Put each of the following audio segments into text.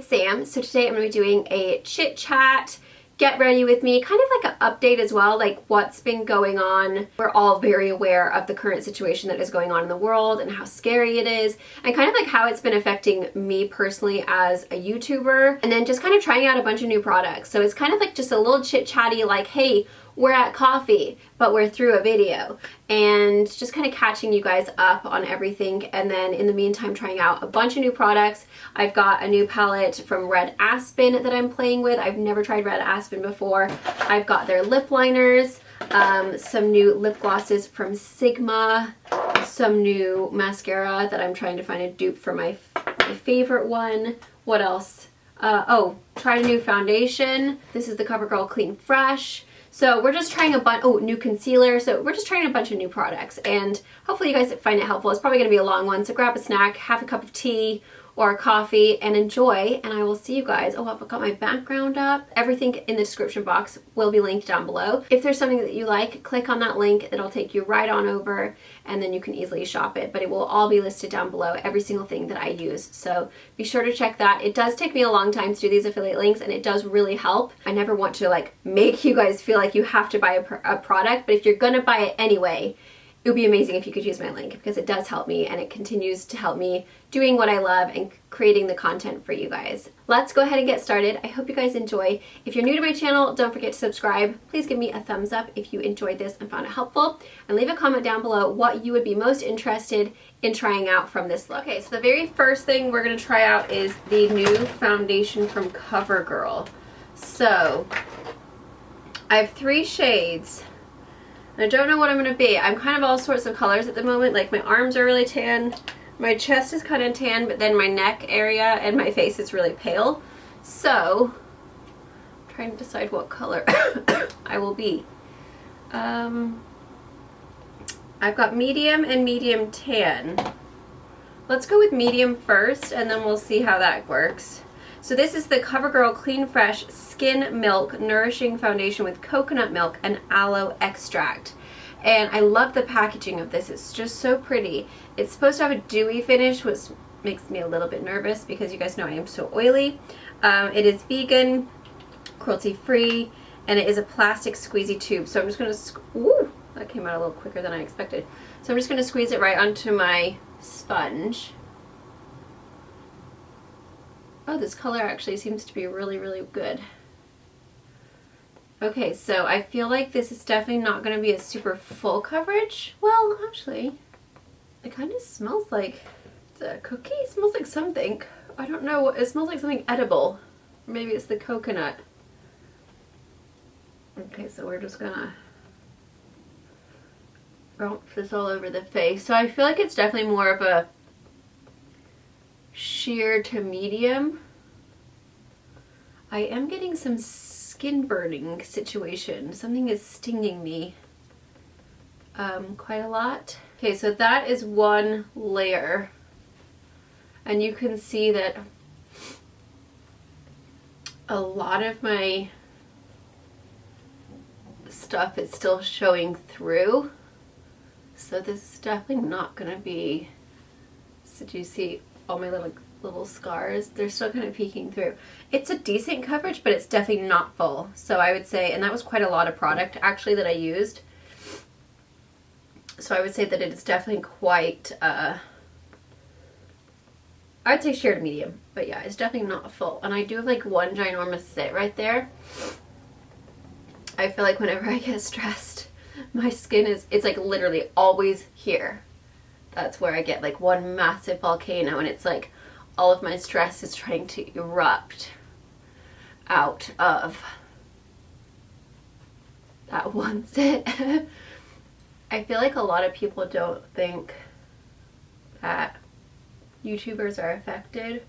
it's Sam. So today I'm going to be doing a chit chat, get ready with me, kind of like an update as well, like what's been going on. We're all very aware of the current situation that is going on in the world and how scary it is, and kind of like how it's been affecting me personally as a YouTuber, and then just kind of trying out a bunch of new products. So it's kind of like just a little chit chatty, like, hey, we're at coffee, but we're through a video, and just kind of catching you guys up on everything. And then in the meantime, trying out a bunch of new products. I've got a new palette from Red Aspen that I'm playing with. I've never tried Red Aspen before. I've got their lip liners, some new lip glosses from Sigma, some new mascara that I'm trying to find a dupe for my favorite one. What else? Oh, tried a new foundation. This is the Covergirl Clean Fresh. So we're just trying a bunch, new concealer. So we're just trying a bunch of new products, and hopefully you guys find it helpful. It's probably gonna be a long one, so grab a snack, have a cup of tea or a coffee, and enjoy, and I will see you guys. Oh, I've got my background up. Everything in the description box will be linked down below. If there's something that you like, click on that link. It'll take you right on over, and then you can easily shop it, but it will all be listed down below, every single thing that I use. So be sure to check that. It does take me a long time to do these affiliate links, and it does really help. I never want to like make you guys feel like you have to buy a product, but if you're gonna buy it anyway, it would be amazing if you could use my link, because it does help me, and it continues to help me doing what I love and creating the content for you guys. Let's go ahead and get started. I hope you guys enjoy. If you're new to my channel, don't forget to subscribe. Please give me a thumbs up if you enjoyed this and found it helpful, and leave a comment down below what you would be most interested in trying out from this look. Okay, so the very first thing we're gonna try out is the new foundation from Covergirl. So I have 3 shades. I don't know what I'm going to be. I'm kind of all sorts of colors at the moment. Like my arms are really tan, my chest is kind of tan, but then my neck area and my face is really pale. So I'm trying to decide what color I will be. I've got medium and medium tan. Let's go with medium first, and then we'll see how that works. So this is the Covergirl Clean Fresh Skin Milk Nourishing Foundation with coconut milk and aloe extract. And I love the packaging of this. It's just so pretty. It's supposed to have a dewy finish, which makes me a little bit nervous because you guys know I am so oily. It is vegan, cruelty-free, and it is a plastic squeezy tube. So I'm just gonna, ooh, that came out a little quicker than I expected. So I'm just gonna squeeze it right onto my sponge. Oh, this color actually seems to be really, really good. Okay, so I feel like this is definitely not going to be a super full coverage. Well, actually, it kind of smells like the cookie. It smells like something. I don't know. It smells like something edible. Maybe it's the coconut. Okay, so we're just gonna bounce this all over the face. So I feel like it's definitely more of a sheer to medium. I am getting some skin burning situation. Something is stinging me quite a lot. Okay, so that is one layer, and you can see that a lot of my stuff is still showing through. So this is definitely not gonna be, so do you see all my little scars? They're still kind of peeking through. It's a decent coverage, but it's definitely not full. So I would say, and that was quite a lot of product actually that I used. So I would say that it is definitely quite, I'd say sheer to medium, but yeah, it's definitely not full. And I do have like one ginormous zit right there. I feel like whenever I get stressed, my skin it's like literally always here. That's where I get like one massive volcano, and it's like all of my stress is trying to erupt out of that one zit. I feel like a lot of people don't think that YouTubers are affected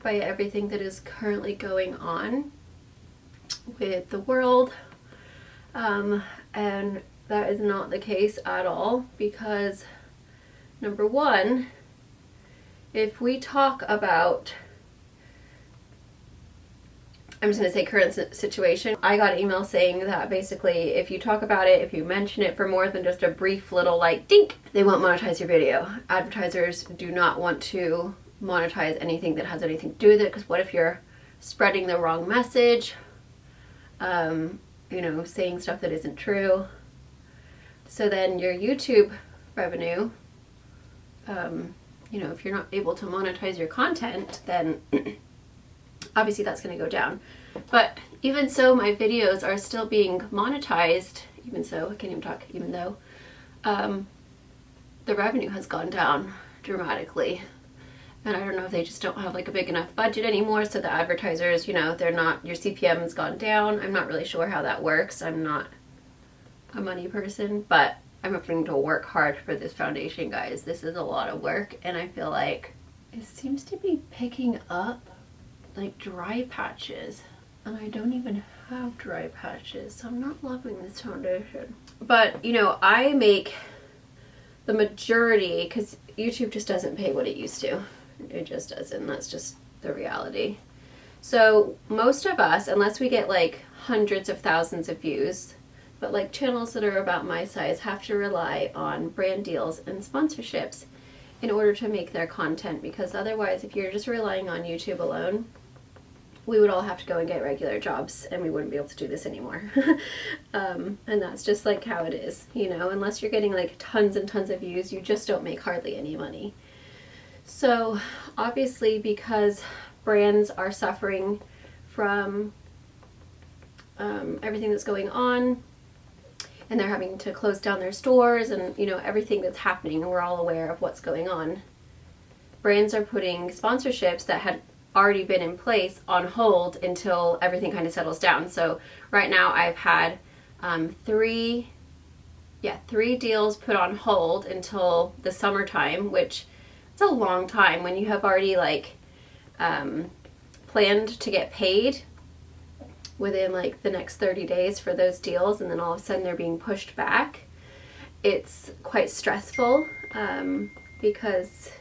by everything that is currently going on with the world, and that is not the case at all, because number one, if we talk about, I'm just going to say current situation, I got an email saying that basically if you talk about it, if you mention it for more than just a brief little like dink, they won't monetize your video. Advertisers do not want to monetize anything that has anything to do with it, because what if you're spreading the wrong message, you know, saying stuff that isn't true. So then your YouTube revenue, you know, if you're not able to monetize your content, then obviously that's going to go down. But even so, my videos are still being monetized. Even so, I can't even talk, even though the revenue has gone down dramatically. And I don't know if they just don't have like a big enough budget anymore, so the advertisers, you know, they're not, your CPM has gone down. I'm not really sure how that works. I'm not a money person, but I'm having to work hard for this foundation, guys. This is a lot of work, and I feel like it seems to be picking up like dry patches, and I don't even have dry patches, so I'm not loving this foundation. But, you know, I make the majority, because YouTube just doesn't pay what it used to. It just doesn't. That's just the reality. So most of us, unless we get like hundreds of thousands of views, but like channels that are about my size have to rely on brand deals and sponsorships in order to make their content, because otherwise, if you're just relying on YouTube alone, we would all have to go and get regular jobs and we wouldn't be able to do this anymore. And that's just like how it is, you know, unless you're getting like tons and tons of views, you just don't make hardly any money. So obviously, because brands are suffering from everything that's going on, and they're having to close down their stores and, you know, everything that's happening, and we're all aware of what's going on, brands are putting sponsorships that had already been in place on hold until everything kind of settles down. So right now I've had three deals put on hold until the summertime, which it's a long time when you have already like planned to get paid within like the next 30 days for those deals, and then all of a sudden they're being pushed back. It's quite stressful because,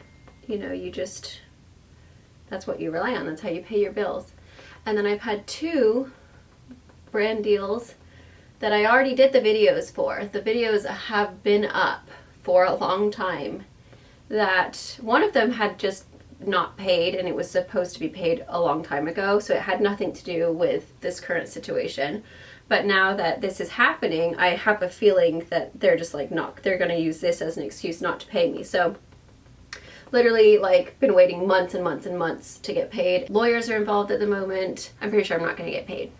you know, you just, that's what you rely on. That's how you pay your bills. And then I've had 2 brand deals that I already did the videos for. The videos have been up for a long time. That one of them had just not paid, and it was supposed to be paid a long time ago, so it had nothing to do with this current situation. But now that this is happening, I have a feeling that they're just like not, they're going to use this as an excuse not to pay me. So literally like been waiting months and months and months to get paid. Lawyers are involved at the moment. I'm pretty sure I'm not going to get paid.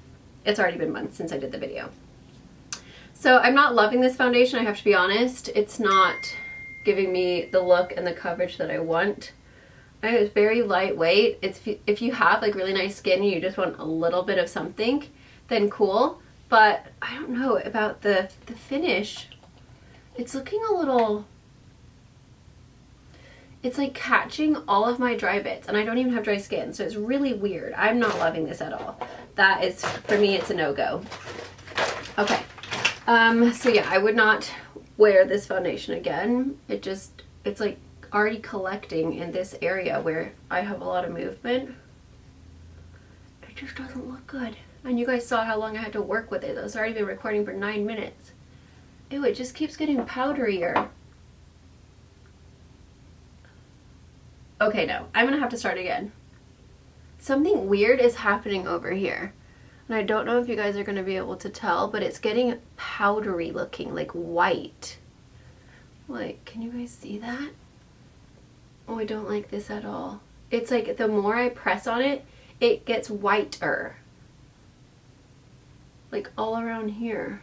It's already been months since I did the video. So I'm not loving this foundation, I have to be honest. It's not giving me the look and the coverage that I want. It's very lightweight. It's, if you have like really nice skin and you just want a little bit of something, then cool. But I don't know about the finish. It's looking a little, it's like catching all of my dry bits, and I don't even have dry skin, so it's really weird. I'm not loving this at all. That is, for me, it's a no-go. Okay. So yeah, I would not wear this foundation again. It's like already collecting in this area where I have a lot of movement. It just doesn't look good. And you guys saw how long I had to work with it. It's already been recording for 9 minutes. Ew, it just keeps getting powderier. Okay, no, I'm gonna have to start again. Something weird is happening over here. And I don't know if you guys are gonna be able to tell, but it's getting powdery looking, like white. Like, can you guys see that? Oh, I don't like this at all. It's like the more I press on it, it gets whiter. Like all around here.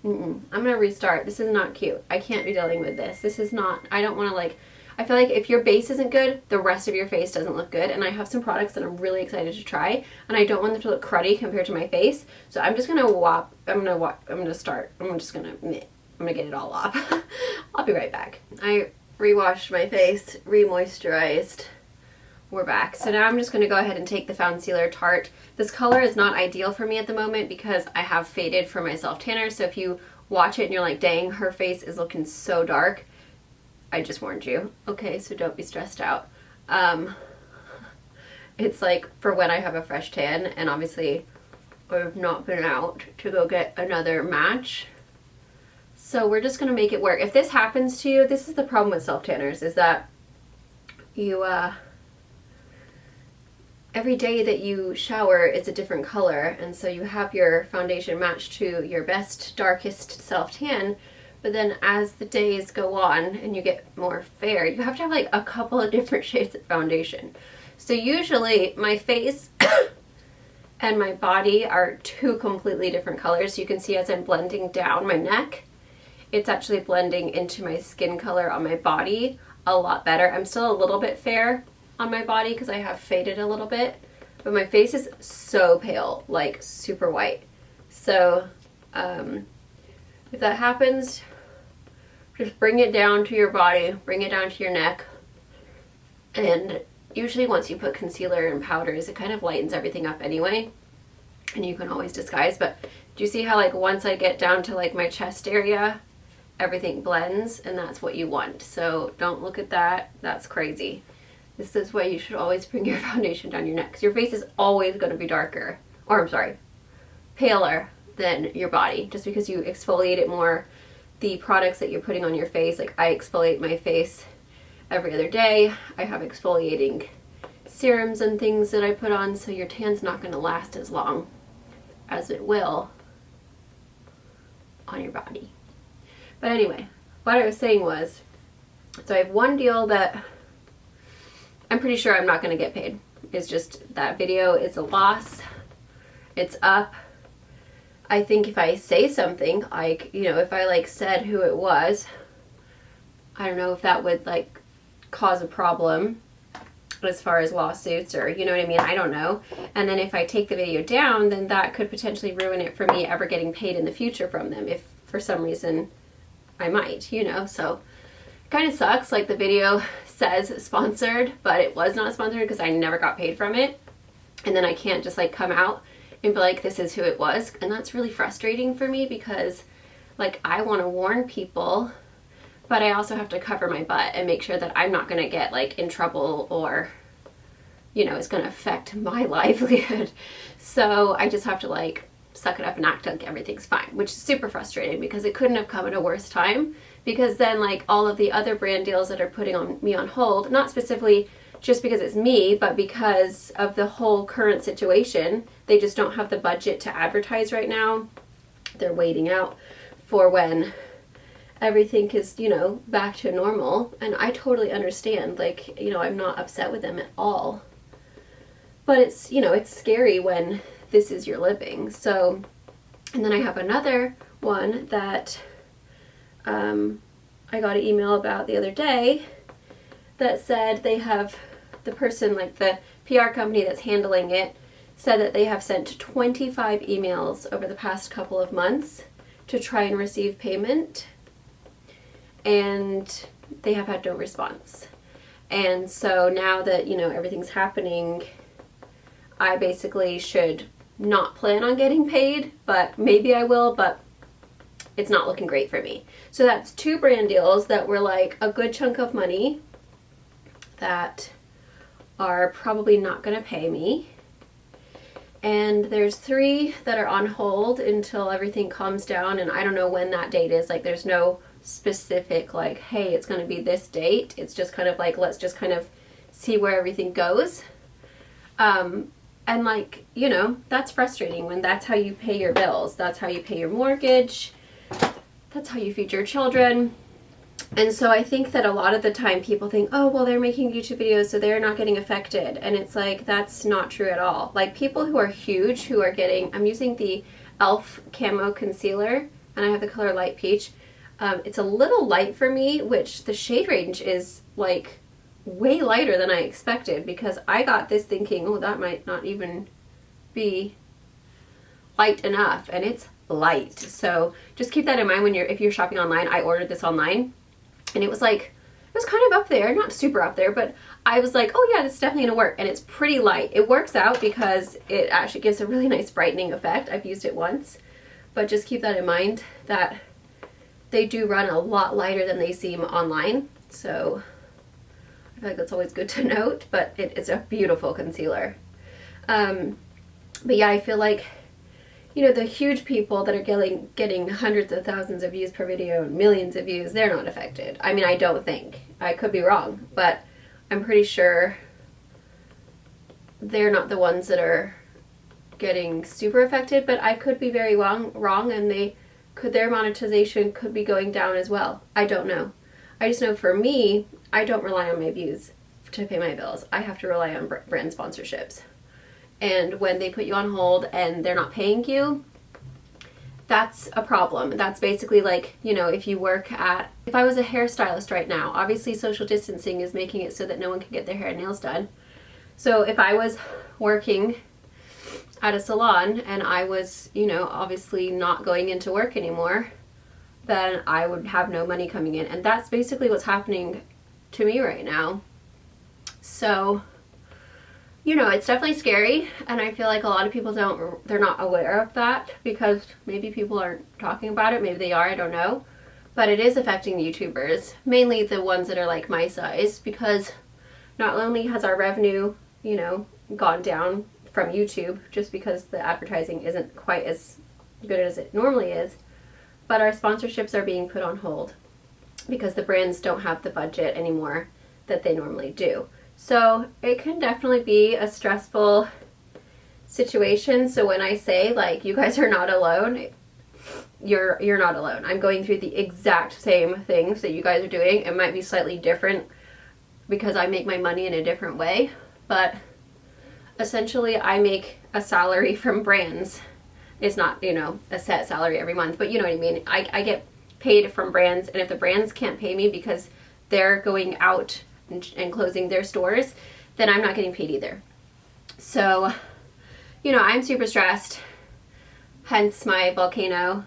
I'm gonna restart. This is not cute. I can't be dealing with this. This is not, I don't wanna like, I feel like if your base isn't good, the rest of your face doesn't look good. And I have some products that I'm really excited to try, and I don't want them to look cruddy compared to my face. So I'm just gonna I'm gonna start. I'm just gonna get it all off. I'll be right back. I re-washed my face, re-moisturized. We're back. So now I'm just gonna go ahead and take the Found Sealer Tarte. This color is not ideal for me at the moment because I have faded for my self-tanner. So if you watch it and you're like, dang, her face is looking so dark, I just warned you. Okay, so don't be stressed out. It's like for when I have a fresh tan, and obviously I've not been out to go get another match. So we're just gonna make it work. If this happens to you, this is the problem with self-tanners, is that you every day that you shower, it's a different color, and so you have your foundation matched to your best, darkest self-tan, but then as the days go on and you get more fair, you have to have like a couple of different shades of foundation. So usually my face and my body are two completely different colors. You can see as I'm blending down my neck, it's actually blending into my skin color on my body a lot better. I'm still a little bit fair on my body because I have faded a little bit, but my face is so pale, like super white. So if that happens, just bring it down to your body, bring it down to your neck, and usually once you put concealer and powders, it kind of lightens everything up anyway, and you can always disguise. But do you see how like once I get down to like my chest area, everything blends, and that's what you want. So don't look at that, that's crazy. This is why you should always bring your foundation down your neck, because your face is always going to be darker, or I'm sorry, paler than your body, just because you exfoliate it more. The products that you're putting on your face, like I exfoliate my face every other day. I have exfoliating serums and things that I put on, so your tan's not going to last as long as it will on your body. But anyway, what I was saying was, so I have one deal that I'm pretty sure I'm not going to get paid. It's just that video is a loss. It's up. I think if I say something, like, you know, if I like said who it was, I don't know if that would like cause a problem as far as lawsuits, or you know what I mean, I don't know. And then if I take the video down, then that could potentially ruin it for me ever getting paid in the future from them, if for some reason I might, you know. So it kind of sucks. Like the video says sponsored, but it was not sponsored because I never got paid from it. And then I can't just like come out and be like, this is who it was. And that's really frustrating for me, because like I want to warn people, but I also have to cover my butt and make sure that I'm not going to get like in trouble, or you know, it's going to affect my livelihood. So I just have to like suck it up and act like everything's fine, which is super frustrating because it couldn't have come at a worse time. Because then like all of the other brand deals that are putting on me on hold, not specifically just because it's me, but because of the whole current situation, they just don't have the budget to advertise right now. They're waiting out for when everything is, you know, back to normal. And I totally understand, like, you know, I'm not upset with them at all. But it's, you know, it's scary when this is your living. So, and then I have another one that I got an email about the other day that said they have, the person, like the PR company that's handling it, said that they have sent 25 emails over the past couple of months to try and receive payment, and they have had no response. And so now that, you know, everything's happening, I basically should not plan on getting paid, but maybe I will, but it's not looking great for me. So that's two brand deals that were like a good chunk of money that are probably not going to pay me. And there's 3 that are on hold until everything calms down, and I don't know when that date is. Like there's no specific like, hey, it's going to be this date. It's just kind of like, let's just kind of see where everything goes. And like, you know, that's frustrating when that's how you pay your bills. That's how you pay your mortgage. That's how you feed your children. And so I think that a lot of the time people think, oh, well, they're making YouTube videos, so they're not getting affected. And it's like, that's not true at all. Like people who are huge, who are getting, I'm using the e.l.f. Camo Concealer, and I have the color Light Peach. It's a little light for me, which the shade range is like way lighter than I expected, because I got this thinking, oh, that might not even be light enough, and it's light. So just keep that in mind when if you're shopping online. I ordered this online, and it was like, it was kind of up there, not super up there, but I was like, oh yeah, this is definitely gonna work. And it's pretty light. It works out because it actually gives a really nice brightening effect. I've used it once, but just keep that in mind that they do run a lot lighter than they seem online. So I feel like that's always good to note, but it's a beautiful concealer. But yeah, I feel like, you know, the huge people that are getting hundreds of thousands of views per video and millions of views, they're not affected. I mean, I don't think. I could be wrong, but I'm pretty sure they're not the ones that are getting super affected, but I could be very wrong, and their monetization could be going down as well. I don't know. I just know for me, I don't rely on my views to pay my bills. I have to rely on brand sponsorships. And when they put you on hold and they're not paying you, that's a problem. That's basically like, you know, if I was a hairstylist right now, obviously social distancing is making it so that no one can get their hair and nails done. So if I was working at a salon and I was, you know, obviously not going into work anymore, then I would have no money coming in. And that's basically what's happening to me right now. So, you know, it's definitely scary, and I feel like a lot of people they're not aware of that because maybe people aren't talking about it. Maybe they are, I don't know. But it is affecting YouTubers, mainly the ones that are like my size, because not only has our revenue, you know, gone down from YouTube just because the advertising isn't quite as good as it normally is, but our sponsorships are being put on hold because the brands don't have the budget anymore that they normally do. So it can definitely be a stressful situation. So when I say like you guys are not alone, you're not alone. I'm going through the exact same things that you guys are doing. It might be slightly different because I make my money in a different way, but essentially I make a salary from brands. It's not, you know, a set salary every month, but you know what I mean. I get paid from brands, and if the brands can't pay me because they're going out and closing their stores, then I'm not getting paid either. So, you know, I'm super stressed, hence my volcano,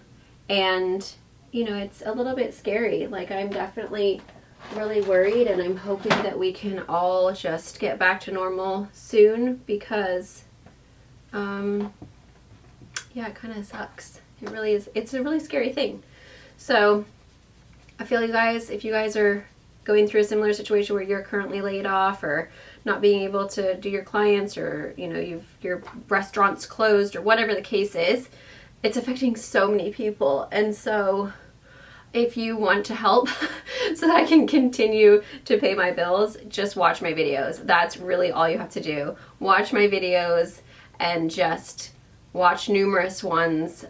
and, you know, it's a little bit scary. Like, I'm definitely really worried, and I'm hoping that we can all just get back to normal soon because, yeah, it kind of sucks. It really is. It's a really scary thing. So, I feel you guys, if you guys are going through a similar situation where you're currently laid off or not being able to do your clients, or you know your restaurant's closed, or whatever the case is, it's affecting so many people. And so if you want to help so that I can continue to pay my bills, just watch my videos. That's really all you have to do. Watch my videos and just watch numerous ones.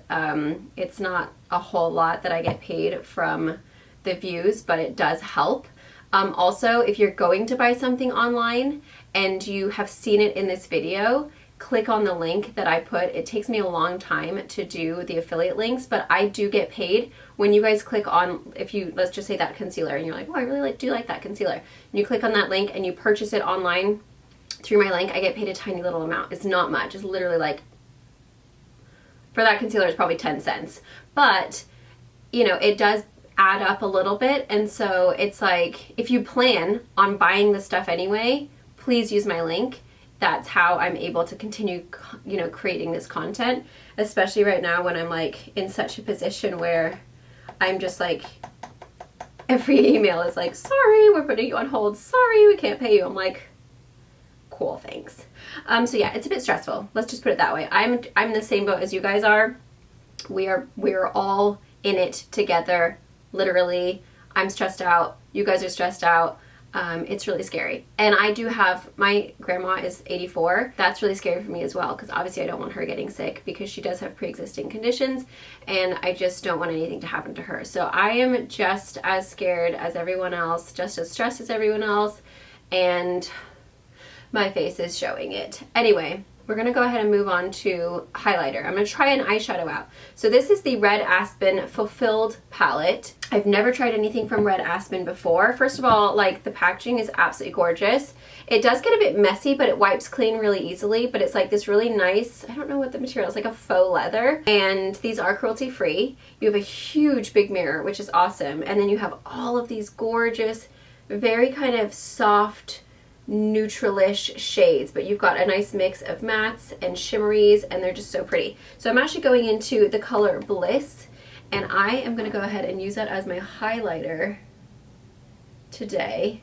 It's not a whole lot that I get paid from the views, but it does help. Also, if you're going to buy something online and you have seen it in this video, click on the link that I put. It takes me a long time to do the affiliate links, but I do get paid when you guys click on, if you, let's just say that concealer, and you're like, oh, I really do like that concealer. And you click on that link and you purchase it online through my link, I get paid a tiny little amount. It's not much. It's literally like, for that concealer, it's probably 10 cents. But, you know, it does add up a little bit, and so it's like, if you plan on buying the stuff anyway, please use my link. That's how I'm able to continue, you know, creating this content, especially right now when I'm like in such a position where I'm just like, every email is like, sorry, we're putting you on hold, sorry, we can't pay you. I'm like, cool, thanks. So yeah, it's a bit stressful. Let's just put it that way. I'm in the same boat as you guys are. We're all in it together. Literally, I'm stressed out. You guys are stressed out. It's really scary. And I do have, my grandma is 84. That's really scary for me as well, because obviously I don't want her getting sick because she does have pre-existing conditions, and I just don't want anything to happen to her. So I am just as scared as everyone else, just as stressed as everyone else, and my face is showing it. Anyway, we're gonna go ahead and move on to highlighter. I'm gonna try an eyeshadow out. So this is the Red Aspen Fulfilled palette. I've never tried anything from Red Aspen before. First of all, like, the packaging is absolutely gorgeous. It does get a bit messy, but it wipes clean really easily, but it's like this really nice, I don't know what the material is, like a faux leather. And these are cruelty free. You have a huge big mirror, which is awesome. And then you have all of these gorgeous, very kind of soft, neutralish shades, but you've got a nice mix of mattes and shimmeries, and they're just so pretty. So I'm actually going into the color Bliss, and I am going to go ahead and use that as my highlighter today.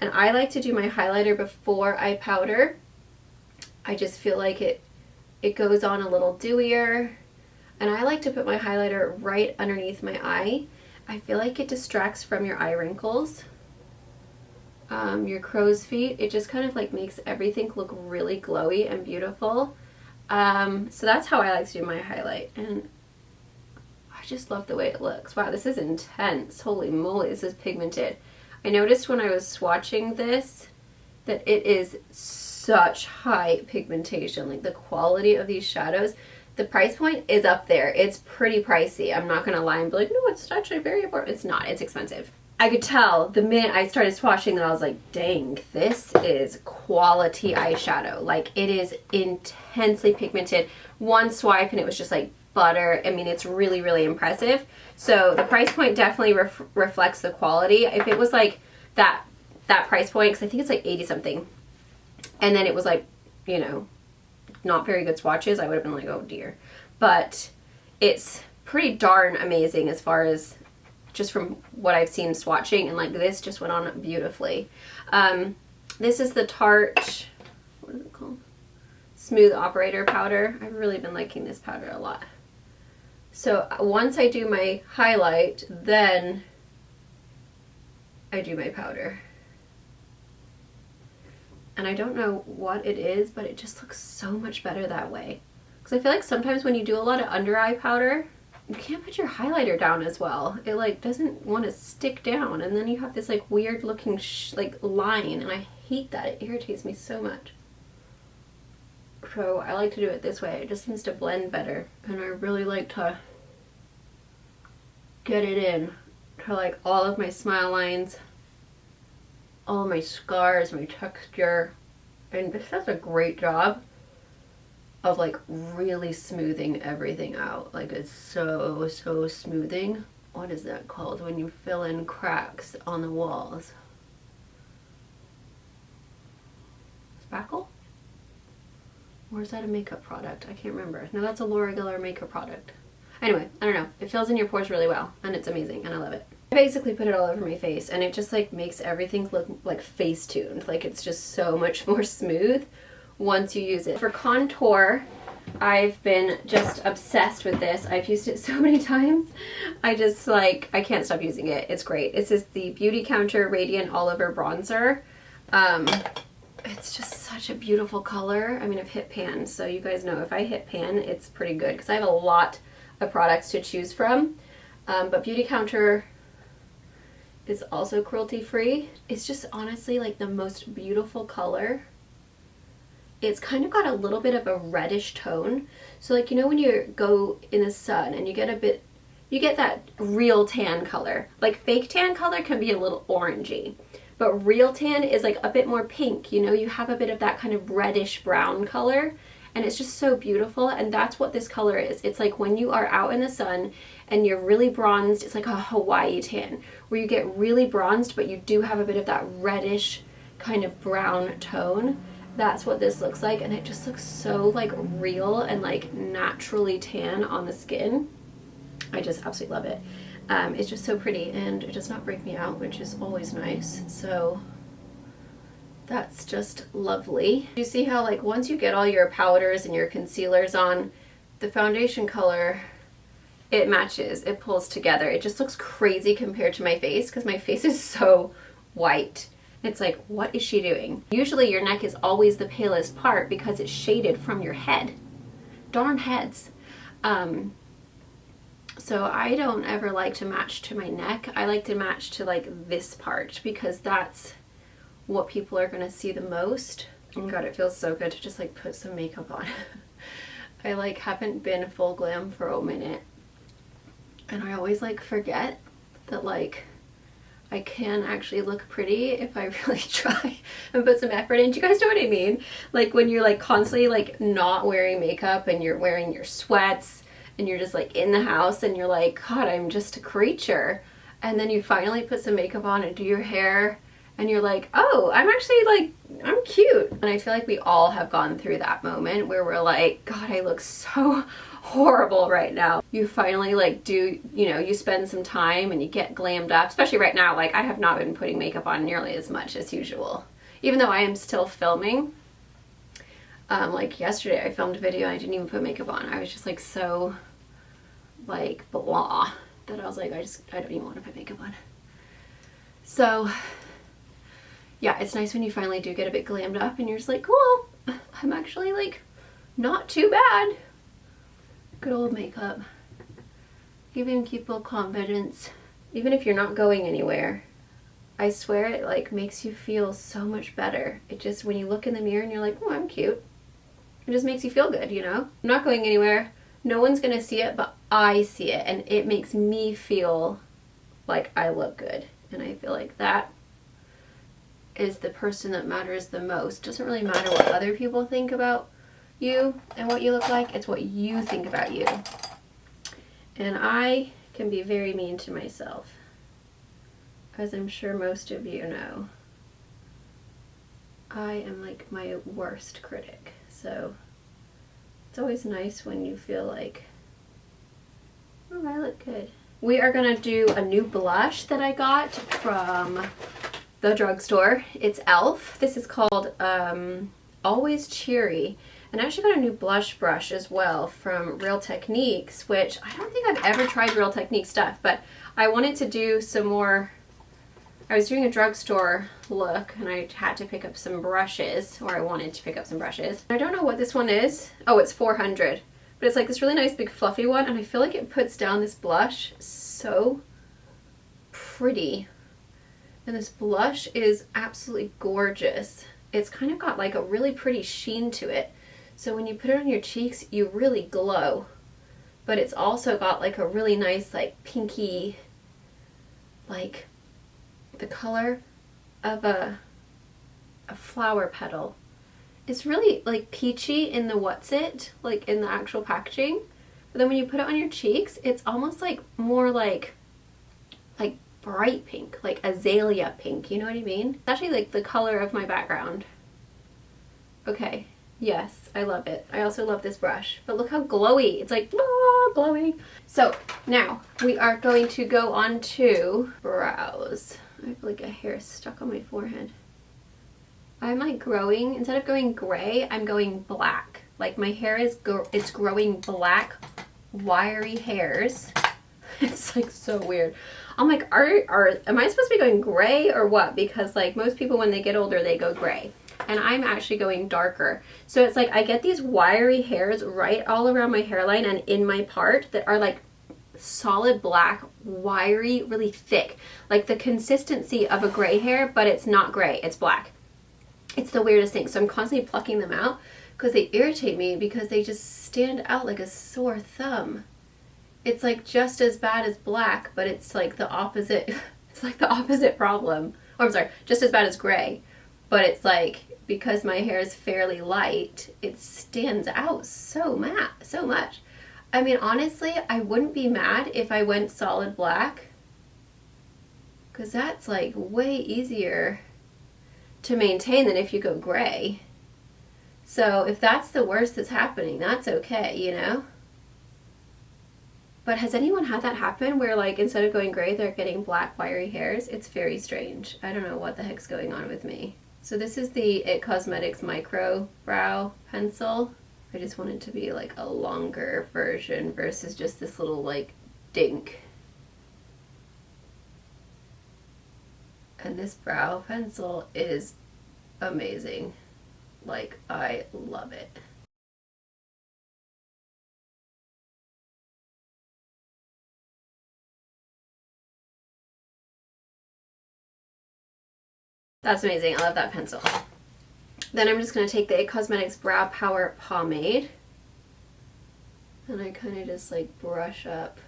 And I like to do my highlighter before I powder. I just feel like it goes on a little dewier, and I like to put my highlighter right underneath my eye. I feel like it distracts from your eye wrinkles. your crow's feet. It just kind of like makes everything look really glowy and beautiful. So that's how I like to do my highlight, and I just love the way it looks. Wow, this is intense. Holy moly, this is pigmented. I noticed when I was swatching this that it is such high pigmentation. Like the quality of these shadows, the price point is up there. It's pretty pricey. I'm not gonna lie and be like, no, it's actually very important. It's not, it's expensive. I could tell the minute I started swatching that I was like, dang, this is quality eyeshadow. Like it is intensely pigmented. One swipe and it was just like butter. I mean, it's really, really impressive. So the price point definitely reflects the quality. If it was like that price point, because I think it's like 80 something, and then it was like, you know, not very good swatches, I would have been like, oh dear. But it's pretty darn amazing as far as just from what I've seen swatching, and like this just went on beautifully. This is the Tarte, what is it called? Smooth Operator Powder. I've really been liking this powder a lot. So once I do my highlight, then I do my powder. And I don't know what it is, but it just looks so much better that way. Because I feel like sometimes when you do a lot of under eye powder, you can't put your highlighter down as well. It like doesn't want to stick down, and then you have this like weird looking like line, and I hate that. It irritates me so much. So I like to do it this way. It just seems to blend better, and I really like to get it in to like all of my smile lines, all of my scars, my texture, and this does a great job of like really smoothing everything out. Like it's so smoothing. What is that called when you fill in cracks on the walls? Spackle? Or is that a makeup product? I can't remember. No, that's a Laura Geller makeup product. Anyway, I don't know. It fills in your pores really well, and it's amazing, and I love it. I basically put it all over my face, and it just like makes everything look like face tuned. Like it's just so much more smooth once you use it. For contour, I've been just obsessed with this. I've used it so many times. I just like, I can't stop using it. It's great. This is the Beauty Counter Radiant All Over Bronzer. It's just such a beautiful color. I mean, I've hit pan, so you guys know if I hit pan, it's pretty good because I have a lot of products to choose from. But Beauty Counter is also cruelty free. It's just honestly like the most beautiful color. It's kind of got a little bit of a reddish tone. So like, you know, when you go in the sun and you get that real tan color. Like fake tan color can be a little orangey, but real tan is like a bit more pink. You know, you have a bit of that kind of reddish brown color, and it's just so beautiful. And that's what this color is. It's like when you are out in the sun and you're really bronzed, it's like a Hawaii tan where you get really bronzed, but you do have a bit of that reddish kind of brown tone. That's what this looks like, and it just looks so like real and like naturally tan on the skin. I just absolutely love it. It's just so pretty, and it does not break me out, which is always nice. So that's just lovely. You see how like once you get all your powders and your concealers on, the foundation color, it matches, it pulls together. It just looks crazy compared to my face because my face is so white. It's like, what is she doing? Usually your neck is always the palest part because it's shaded from your head. Darn heads. So I don't ever like to match to my neck. I like to match to like this part because that's what people are gonna see the most. Oh my god, it feels so good to just like put some makeup on. I like haven't been full glam for a minute, and I always like forget that like I can actually look pretty if I really try and put some effort in. Do you guys know what I mean? Like when you're like constantly like not wearing makeup and you're wearing your sweats and you're just like in the house and you're like, God, I'm just a creature. And then you finally put some makeup on and do your hair and you're like, oh, I'm actually like, I'm cute. And I feel like we all have gone through that moment where we're like, God, I look so horrible right now. You finally like do, you know, you spend some time and you get glammed up, especially right now. Like I have not been putting makeup on nearly as much as usual, even though I am still filming. Like yesterday I filmed a video and I didn't even put makeup on. I was just like so like blah that I was like, I don't even want to put makeup on. So yeah, it's nice when you finally do get a bit glammed up and you're just like, cool, I'm actually like not too bad. Good old makeup. Giving people confidence. Even if you're not going anywhere, I swear it like makes you feel so much better. It just, when you look in the mirror and you're like, oh, I'm cute. It just makes you feel good, you know? I'm not going anywhere. No one's gonna see it, but I see it, and it makes me feel like I look good. And I feel like that is the person that matters the most. Doesn't really matter what other people think about you and what you look like. It's what you think about you. And I can be very mean to myself, as I'm sure most of you know. I am like my worst critic. So it's always nice when you feel like, oh, I look good. We are gonna do a new blush that I got from the drugstore. It's e.l.f. This is called Always Cheery. And I actually got a new blush brush as well from Real Techniques, which I don't think I've ever tried Real Techniques stuff, but I wanted to do some more. I was doing a drugstore look and I had to pick up some brushes, or I wanted to pick up some brushes. I don't know what this one is. Oh, it's 400. But it's like this really nice big fluffy one, and I feel like it puts down this blush so pretty. And this blush is absolutely gorgeous. It's kind of got like a really pretty sheen to it. So when you put it on your cheeks, you really glow. But it's also got like a really nice like pinky, like the color of a flower petal. It's really like peachy in the what's it, like in the actual packaging. But then when you put it on your cheeks, it's almost like more like bright pink, like azalea pink, you know what I mean? It's actually like the color of my background. Okay, yes, I love it. I also love this brush, but look how glowy. It's like, ah, glowing. So now we are going to go on to brows. I have like a hair stuck on my forehead. I'm like growing, instead of going gray, I'm going black. Like my hair is, it's growing black, wiry hairs. It's like so weird. I'm like, am I supposed to be going gray or what? Because like most people when they get older, they go gray. And I'm actually going darker. So it's like I get these wiry hairs right all around my hairline and in my part that are like solid black, wiry, really thick. Like the consistency of a gray hair, but it's not gray, it's black. It's the weirdest thing. So I'm constantly plucking them out because they irritate me because they just stand out like a sore thumb. It's like just as bad as black, but it's like the opposite. It's like the opposite problem. Or I'm sorry, just as bad as gray. But it's like, because my hair is fairly light, it stands out so much. I mean, honestly, I wouldn't be mad if I went solid black, because that's like way easier to maintain than if you go gray. So if that's the worst that's happening, that's okay, you know? But has anyone had that happen where like instead of going gray, they're getting black wiry hairs? It's very strange. I don't know what the heck's going on with me. So this is the IT Cosmetics Micro Brow Pencil. I just want it to be like a longer version versus just this little like dink. And this brow pencil is amazing. Like, I love it. That's amazing. I love that pencil. Then I'm just going to take the IT Cosmetics Brow Power Pomade. And I kind of just like brush up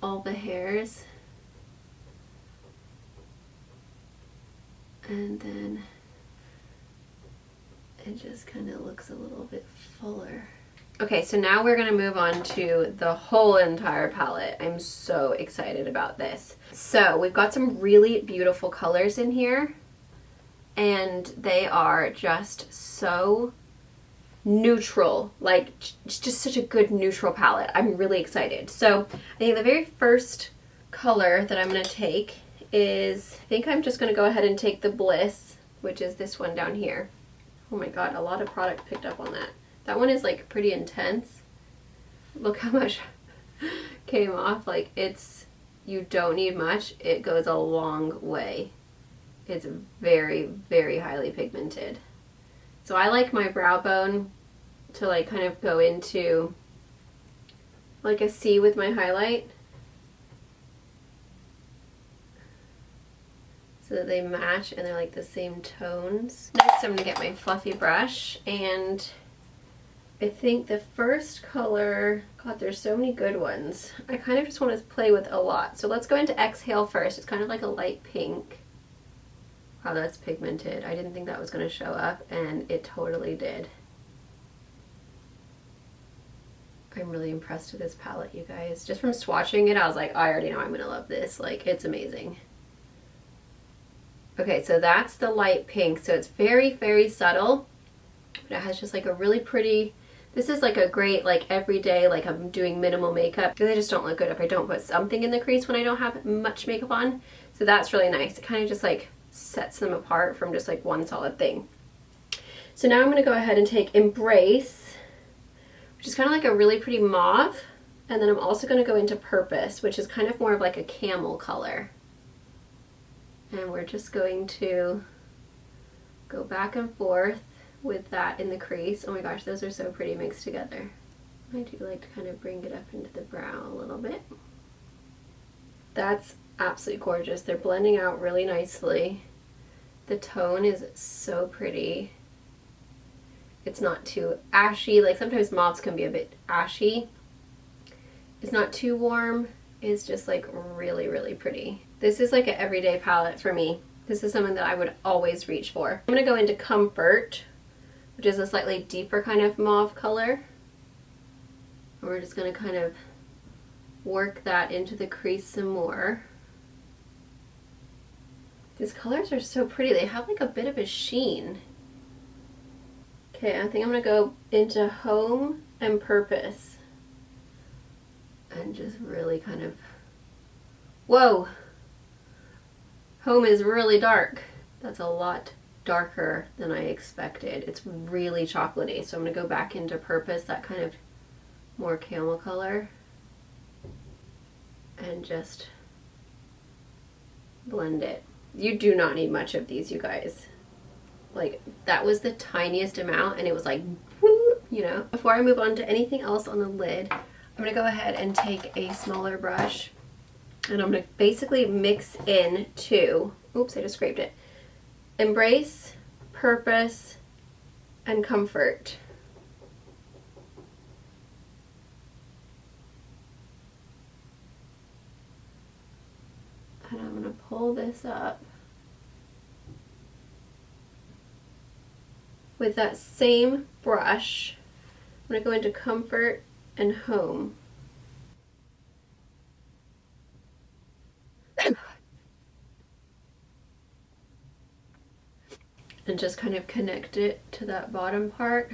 all the hairs. And then it just kind of looks a little bit fuller. Okay, so now we're going to move on to the whole entire palette. I'm so excited about this. So we've got some really beautiful colors in here, and they are just so neutral, like just such a good neutral palette. I'm really excited. So I think the very first color that I'm going to take is, I think I'm just going to go ahead and take the Bliss, which is this one down here. Oh my god, a lot of product picked up on that. That one is like pretty intense. Look how much came off. Like, it's, you don't need much. It goes a long way. It's very, very highly pigmented. So I like my brow bone to like kind of go into like a C with my highlight, so that they match and they're like the same tones. Next I'm gonna get my fluffy brush, and I think the first color, God, there's so many good ones. I kind of just want to play with a lot. So let's go into Exhale first. It's kind of like a light pink. Wow, that's pigmented. I didn't think that was going to show up, and it totally did. I'm really impressed with this palette, you guys. Just from swatching it, I was like, I already know I'm going to love this. Like, it's amazing. Okay, so that's the light pink. So it's very, very subtle, but it has just like a really pretty, this is like a great like everyday, like I'm doing minimal makeup, because they just don't look good if I don't put something in the crease when I don't have much makeup on. So that's really nice. It kind of just like sets them apart from just like one solid thing. So now I'm going to go ahead and take Embrace, which is kind of like a really pretty mauve, and then I'm also going to go into Purpose, which is kind of more of like a camel color. And we're just going to go back and forth with that in the crease. Oh my gosh, those are so pretty mixed together. I do like to kind of bring it up into the brow a little bit. That's absolutely gorgeous. They're blending out really nicely. The tone is so pretty. It's not too ashy. Like sometimes mauves can be a bit ashy. It's not too warm. It's just like really, really pretty. This is like an everyday palette for me. This is something that I would always reach for. I'm gonna go into Comfort, which is a slightly deeper kind of mauve color. And we're just gonna kind of work that into the crease some more. These colors are so pretty. They have like a bit of a sheen. Okay, I think I'm gonna go into Home and Purpose and just really kind of, whoa! Home is really dark. That's a lot darker than I expected. It's really chocolatey. So I'm gonna go back into Purpose, that kind of more camel color, and just blend it. You do not need much of these, you guys. Like, that was the tiniest amount, and it was like, whoop, you know. Before I move on to anything else on the lid, I'm gonna go ahead and take a smaller brush, and I'm gonna basically mix in two, oops, I just scraped it, Embrace, Purpose, and Comfort. And I'm gonna pull this up with that same brush. I'm gonna go into Comfort and Home. And just kind of connect it to that bottom part.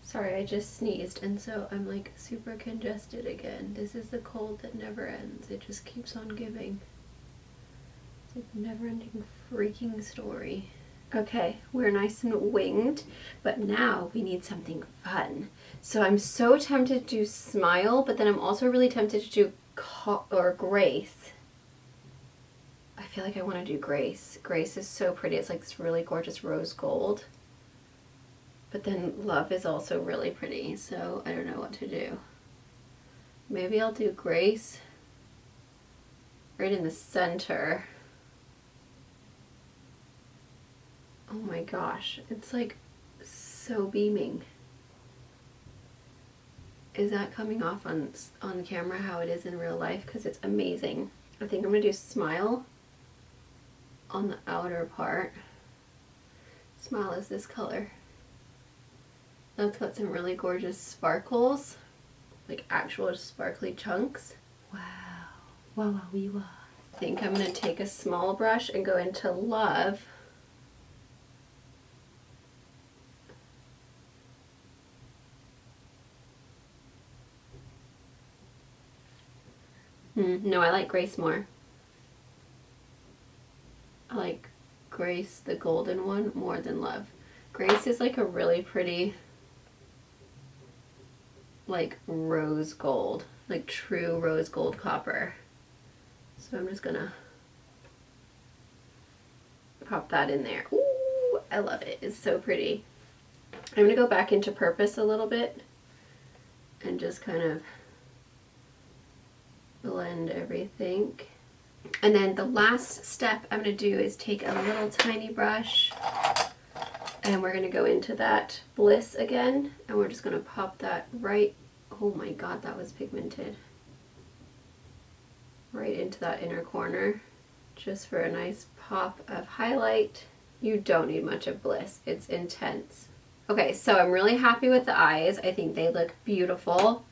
Sorry, I just sneezed, and so I'm like super congested again. This is the cold that never ends. It just keeps on giving. It's like a never-ending freaking story. Okay, we're nice and winged, but now we need something fun. So I'm so tempted to do Smile, but then I'm also really tempted to do Grace. I feel like I want to do Grace. Grace is so pretty. It's like this really gorgeous rose gold. But then Love is also really pretty, so I don't know what to do. Maybe I'll do Grace right in the center. Oh my gosh, it's like so beaming. Is that coming off on camera how it is in real life? Because it's amazing. I think I'm gonna do Smile on the outer part. Smile is this color. That's got some really gorgeous sparkles, like actual sparkly chunks. Wow, wow, wow, wee, wow. I think I'm gonna take a small brush and go into Love. No, I like Grace more. I like Grace, the golden one, more than Love. Grace is like a really pretty, like rose gold, like true rose gold copper. So I'm just gonna pop that in there. Ooh, I love it. It's so pretty. I'm going to go back into Purpose a little bit and just kind of blend everything. And then the last step I'm going to do is take a little tiny brush and we're going to go into that Bliss again, and we're just going to pop that right, oh my god, that was pigmented, right into that inner corner, just for a nice pop of highlight. You don't need much of Bliss, it's intense. Okay, so I'm really happy with the eyes. I think they look beautiful.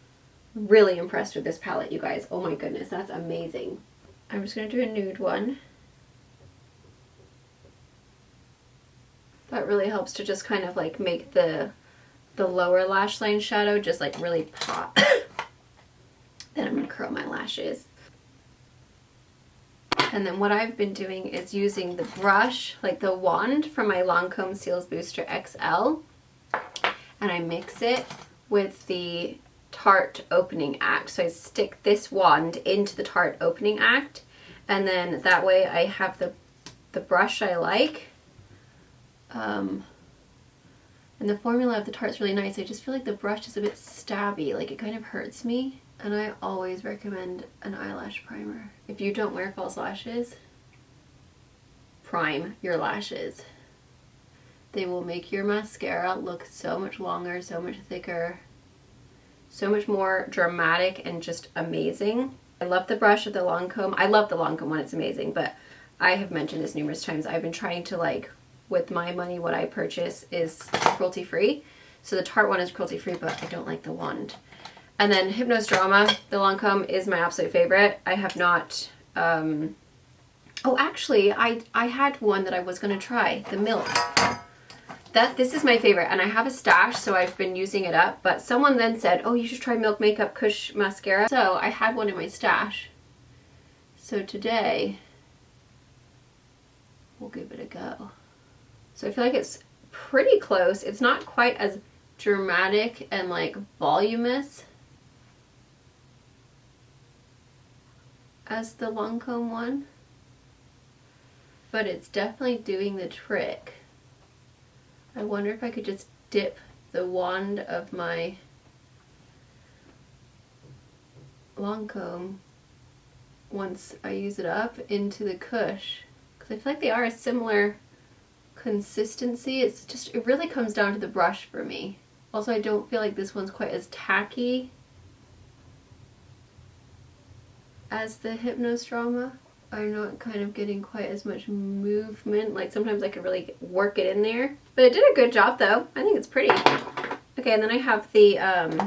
Really impressed with this palette, you guys. Oh my goodness, that's amazing. I'm just going to do a nude one. That really helps to just kind of like make the lower lash line shadow just like really pop. Then I'm going to curl my lashes. And then what I've been doing is using the brush, like the wand from my Lancome Seals Booster XL, and I mix it with the Tarte Opening Act. So I stick this wand into the Tarte Opening Act, and then that way I have the brush I like. And the formula of the Tarte's really nice. I just feel like the brush is a bit stabby, like it kind of hurts me. And I always recommend an eyelash primer. If you don't wear false lashes, prime your lashes. They will make your mascara look so much longer, so much thicker, so much more dramatic and just amazing. I love the brush of the Lancome. I love the Lancome one, it's amazing, but I have mentioned this numerous times. I've been trying to, like, with my money, what I purchase is cruelty-free. So the Tarte one is cruelty-free, but I don't like the wand. And then Hypnose Drama, the Lancome, is my absolute favorite. I have not, oh actually, I had one that I was gonna try, the Milk. This is my favorite, and I have a stash, so I've been using it up, but someone then said, oh, you should try Milk Makeup Kush Mascara. So I had one in my stash. So today, we'll give it a go. So I feel like it's pretty close. It's not quite as dramatic and like voluminous as the Lancome one, but it's definitely doing the trick. I wonder if I could just dip the wand of my Lancome once I use it up into the Kush, because I feel like they are a similar consistency. It's just, it really comes down to the brush for me. Also, I don't feel like this one's quite as tacky as the Hypnose Drama. I'm not kind of getting quite as much movement. Like sometimes I could really work it in there. But it did a good job though. I think it's pretty. Okay, and then I have the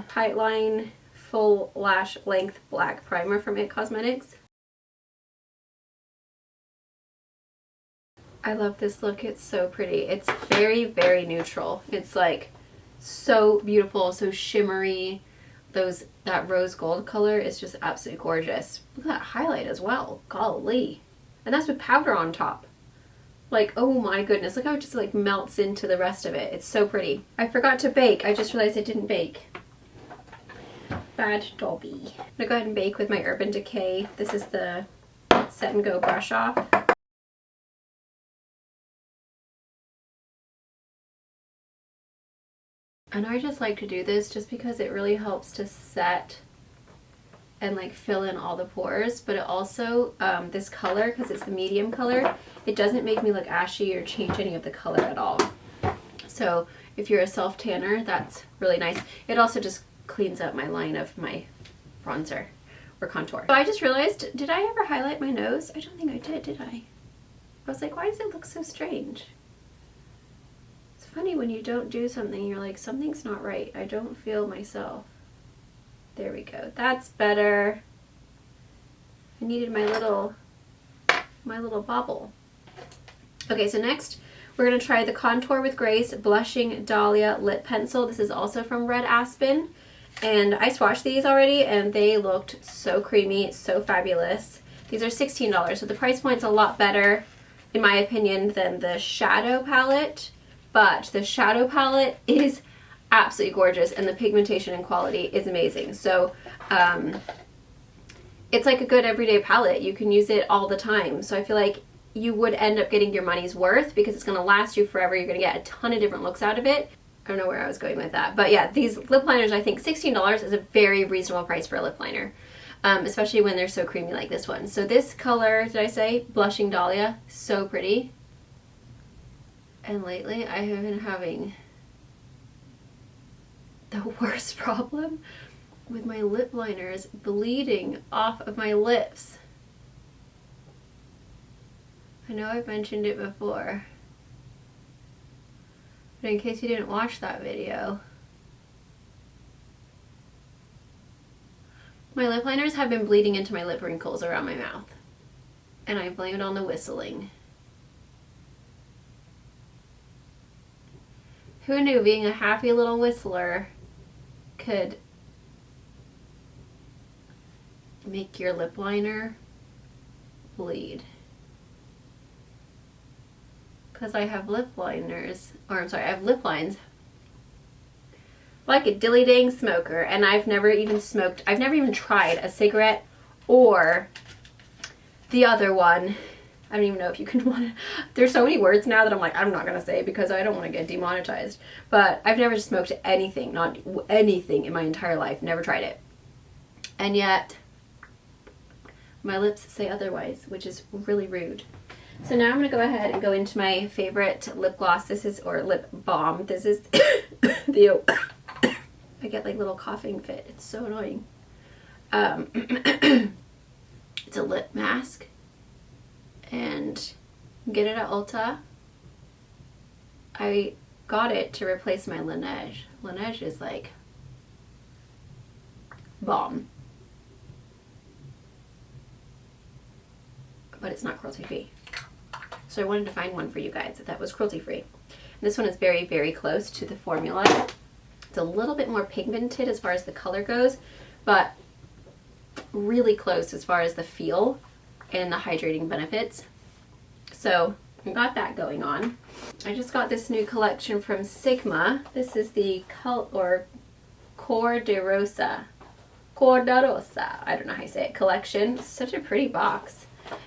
Tightline Full Lash Length Black Primer from IT Cosmetics. I love this look. It's so pretty. It's very, very neutral. It's like so beautiful, so shimmery. That rose gold color is just absolutely gorgeous. Look at that highlight as well. Golly. And that's with powder on top. Like, oh my goodness. Look how it just like melts into the rest of it. It's so pretty. I forgot to bake. I just realized I didn't bake. Bad Dobby. I'm gonna go ahead and bake with my Urban Decay. This is the Set and Go Brush Off. And I just like to do this just because it really helps to set and like fill in all the pores, but it also, this color, because it's the medium color, it doesn't make me look ashy or change any of the color at all. So if you're a self-tanner, that's really nice. It also just cleans up my line of my bronzer or contour. So I just realized, did I ever highlight my nose? I don't think I did I? I was like, why does it look so strange? Funny when you don't do something, you're like, something's not right. I don't feel myself. There we go. That's better. I needed my little bobble. Okay, so next we're gonna try the Contour with Grace Blushing Dahlia Lip Pencil. This is also from Red Aspen, and I swatched these already, and they looked so creamy, so fabulous. These are $16, so the price point's a lot better, in my opinion, than the Shadow palette. But the Shadow palette is absolutely gorgeous, and the pigmentation and quality is amazing. So it's like a good everyday palette. You can use it all the time. So I feel like you would end up getting your money's worth because it's going to last you forever. You're going to get a ton of different looks out of it. I don't know where I was going with that. But yeah, these lip liners, I think $16 is a very reasonable price for a lip liner. Especially when they're so creamy like this one. So this color, did I say? Blushing Dahlia. So pretty. And lately I have been having the worst problem with my lip liners bleeding off of my lips. I know I've mentioned it before, but in case you didn't watch that video, my lip liners have been bleeding into my lip wrinkles around my mouth, and I blame it on the whistling. Who knew being a happy little whistler could make your lip liner bleed? Because I have lip liners, or I'm sorry, I have lip lines like a dilly dang smoker, and I've never even smoked, I've never even tried a cigarette or the other one. I don't even know if you can there's so many words now that I'm like, I'm not gonna say because I don't want to get demonetized. But I've never smoked anything, not anything in my entire life, never tried it. And yet, my lips say otherwise, which is really rude. So now I'm going to go ahead and go into my favorite lip gloss. This is, or lip balm. This is the, I get like little coughing fit. It's so annoying. It's a lip mask. And you get it at Ulta. I got it to replace my Laneige. Laneige is like bomb. But it's not cruelty free. So I wanted to find one for you guys that was cruelty free. And this one is very, very close to the formula. It's a little bit more pigmented as far as the color goes, but really close as far as the feel and the hydrating benefits. So I got that going on. I just got this new collection from Sigma. This is the Cor de Rosa. I don't know how you say it. Collection. Such a pretty box.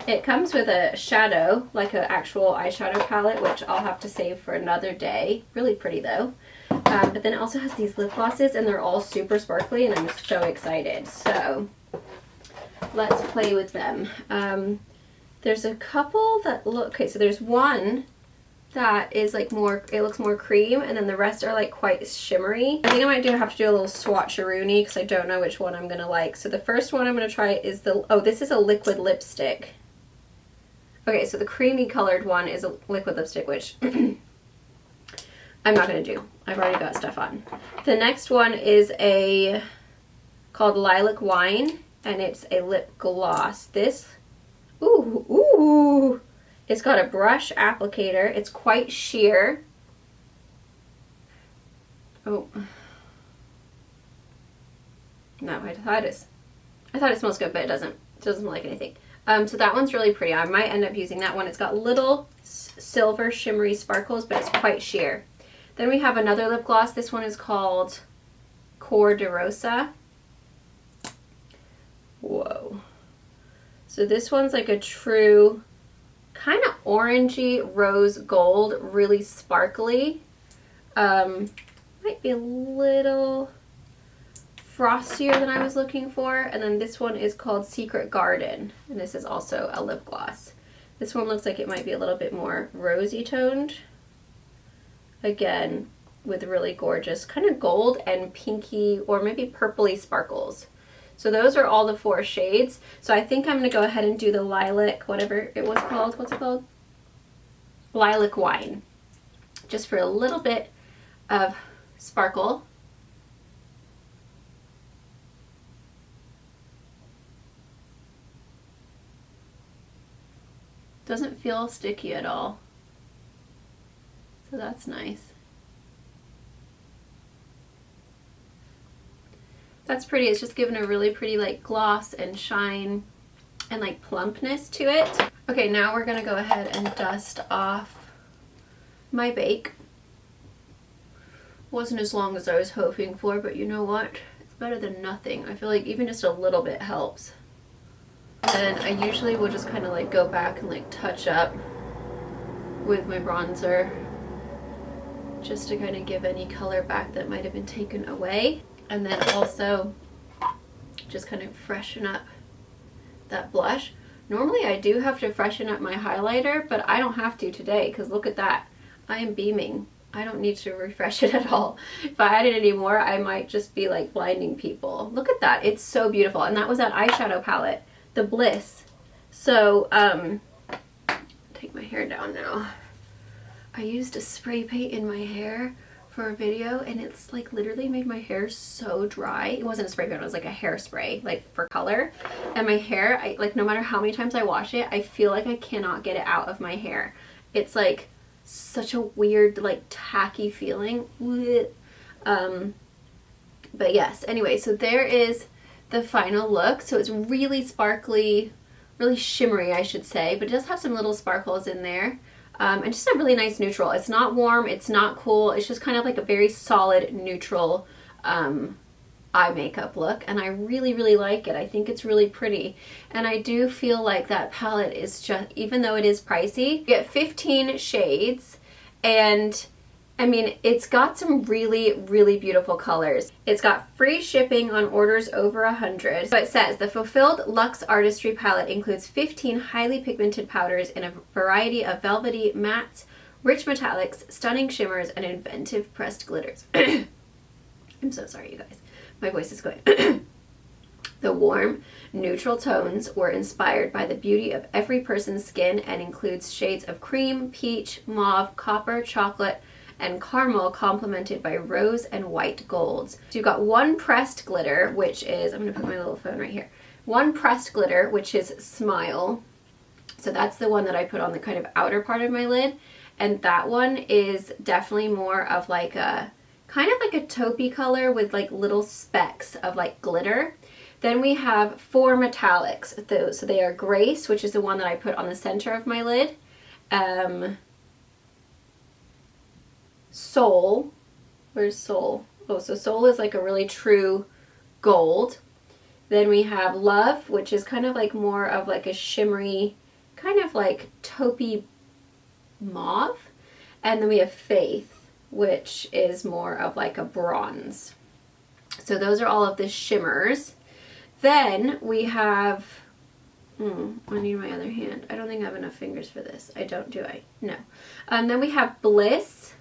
It comes with a shadow, like an actual eyeshadow palette, which I'll have to save for another day. Really pretty though. But then it also has these lip glosses, and they're all super sparkly, and I'm so excited. So let's play with them. There's a couple that look, okay, so there's one that is like more, it looks more cream, and then the rest are like quite shimmery. I think I might have to do a little swatcheroonie because I don't know which one I'm gonna like. So the first one I'm gonna try is the, oh, this is a liquid lipstick. Okay, so the creamy colored one is a liquid lipstick, which I'm not gonna do. I've already got stuff on. The next one is called Lilac Wine, and it's a lip gloss. This, ooh. It's got a brush applicator. It's quite sheer. Oh. No, I thought it smells good, but it doesn't. It doesn't smell like anything. So that one's really pretty. I might end up using that one. It's got little silver shimmery sparkles, but it's quite sheer. Then we have another lip gloss. This one is called Cor de Rosa. Whoa. So this one's like a true kind of orangey rose gold, really sparkly. Might be a little frostier than I was looking for. And then this one is called Secret Garden, and this is also a lip gloss. This one looks like it might be a little bit more rosy toned. Again, with really gorgeous kind of gold and pinky or maybe purpley sparkles. So those are all the 4 shades. So I think I'm going to go ahead and do the lilac, whatever it was called. What's it called? Lilac Wine. Just for a little bit of sparkle. Doesn't feel sticky at all. So that's nice. That's pretty. It's just given a really pretty like gloss and shine and like plumpness to it. Okay, now we're gonna go ahead and dust off my bake. Wasn't as long as I was hoping for, but you know what? It's better than nothing. I feel like even just a little bit helps. And I usually will just kind of like go back and like touch up with my bronzer just to kind of give any color back that might have been taken away. And then also just kind of freshen up that blush. Normally I do have to freshen up my highlighter, but I don't have to today because look at that. I am beaming. I don't need to refresh it at all. If I added any more, I might just be like blinding people. Look at that. It's so beautiful. And that was that eyeshadow palette, the Bliss. So, take my hair down now. I used a spray paint in my hair for a video, and it's like literally made my hair so dry. It wasn't a spray paint, it was like a hairspray, like for color. And my hair, like no matter how many times I wash it, I feel like I cannot get it out of my hair. It's like such a weird, like tacky feeling. But yes, anyway, so there is the final look. So it's really sparkly, really shimmery, I should say, but it does have some little sparkles in there. And just a really nice neutral. It's not warm, it's not cool, it's just kind of like a very solid neutral eye makeup look, and I really, really like it. I think it's really pretty, and I do feel like that palette is just, even though it is pricey, you get 15 shades, and I mean, it's got some really, really beautiful colors. It's got free shipping on orders over 100. So it says, the Fulfilled Luxe Artistry palette includes 15 highly pigmented powders in a variety of velvety mattes, rich metallics, stunning shimmers, and inventive pressed glitters. I'm so sorry, you guys. My voice is going. The warm, neutral tones were inspired by the beauty of every person's skin and includes shades of cream, peach, mauve, copper, chocolate, and caramel, complemented by rose and white golds. So you've got one pressed glitter, which is, I'm gonna put my little phone right here. One pressed glitter, which is Smile. So that's the one that I put on the kind of outer part of my lid. And that one is definitely more of like a, kind of like a taupey color with like little specks of like glitter. Then we have 4 metallics. So they are Grace, which is the one that I put on the center of my lid. Soul, where's Soul? Oh, so Soul is like a really true gold. Then we have Love, which is kind of like more of like a shimmery, kind of like taupey mauve. And then we have Faith, which is more of like a bronze. So those are all of the shimmers. Then we have, I need my other hand. I don't think I have enough fingers for this. I don't, do I? No. Then we have Bliss,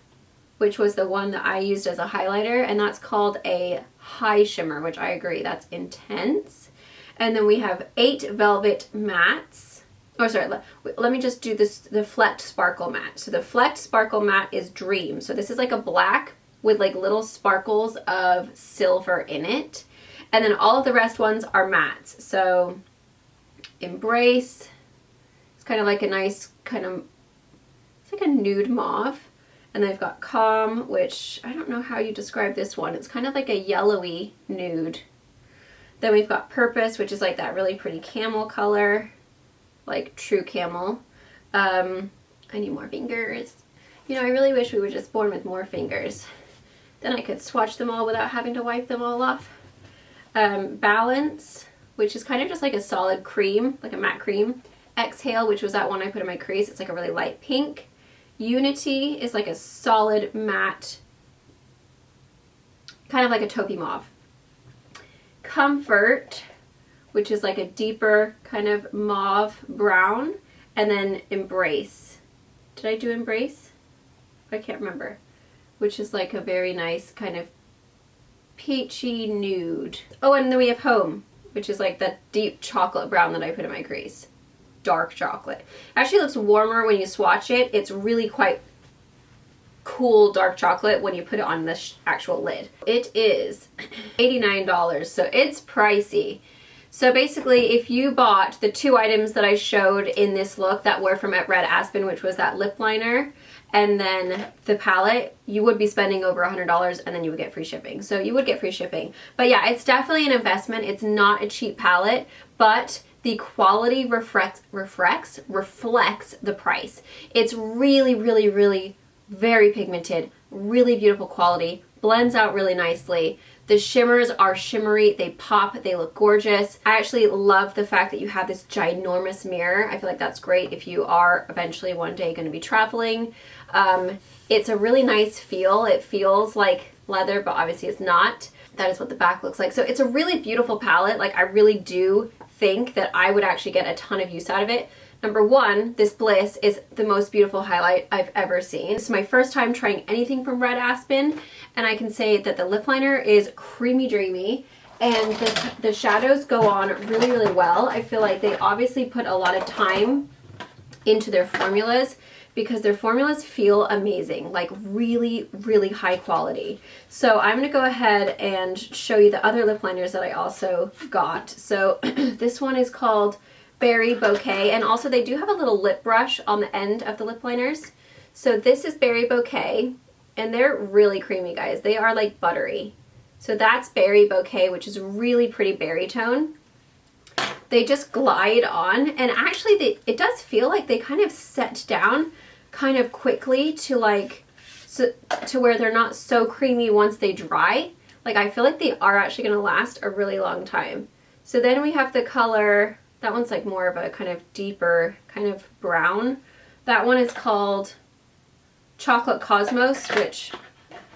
which was the one that I used as a highlighter, and that's called a high shimmer, which I agree, that's intense. And then we have 8 Velvet Mattes. Oh, sorry, let me just do this, the Flecked Sparkle Matte. So the Flecked Sparkle Matte is Dream. So this is like a black with like little sparkles of silver in it. And then all of the rest ones are mattes. So Embrace, it's kind of like a nice kind of, it's like a nude mauve. And then I've got Calm, which I don't know how you describe this one. It's kind of like a yellowy nude. Then we've got Purpose, which is like that really pretty camel color, like true camel. I need more fingers. You know, I really wish we were just born with more fingers. Then I could swatch them all without having to wipe them all off. Balance, which is kind of just like a solid cream, like a matte cream. Exhale, which was that one I put in my crease. It's like a really light pink. Unity is like a solid matte, kind of like a taupey mauve. Comfort, which is like a deeper kind of mauve brown. And then Embrace. Did I do Embrace? I can't remember. Which is like a very nice kind of peachy nude. Oh, and then we have Home, which is like that deep chocolate brown that I put in my crease. Dark chocolate. Actually looks warmer when you swatch it. It's really quite cool dark chocolate when you put it on the actual lid. It is $89, so it's pricey. So basically, if you bought the 2 items that I showed in this look that were from Red Aspen, which was that lip liner and then the palette, you would be spending over $100, and then you would get free shipping. So you would get free shipping. But yeah, it's definitely an investment. It's not a cheap palette, but the quality reflects the price. It's really, really, really very pigmented, really beautiful quality, blends out really nicely. The shimmers are shimmery, they pop, they look gorgeous. I actually love the fact that you have this ginormous mirror. I feel like that's great if you are eventually one day going to be traveling. It's a really nice feel. It feels like leather, but obviously it's not. That is what the back looks like. So it's a really beautiful palette. Like, I really do think that I would actually get a ton of use out of it. Number one, this Bliss is the most beautiful highlight I've ever seen. This is my first time trying anything from Red Aspen, and I can say that the lip liner is creamy dreamy, and the shadows go on really, really well. I feel like they obviously put a lot of time into their formulas, because their formulas feel amazing, like really, really high quality. So I'm gonna go ahead and show you the other lip liners that I also got. So this one is called Berry Bouquet, and also they do have a little lip brush on the end of the lip liners. So this is Berry Bouquet, and they're really creamy, guys. They are like buttery. So that's Berry Bouquet, which is a really pretty berry tone. They just glide on, and actually it does feel like they kind of set down kind of quickly to like, to where they're not so creamy once they dry. Like, I feel like they are actually gonna last a really long time. So then we have the color, that one's like more of a kind of deeper kind of brown. That one is called Chocolate Cosmos, which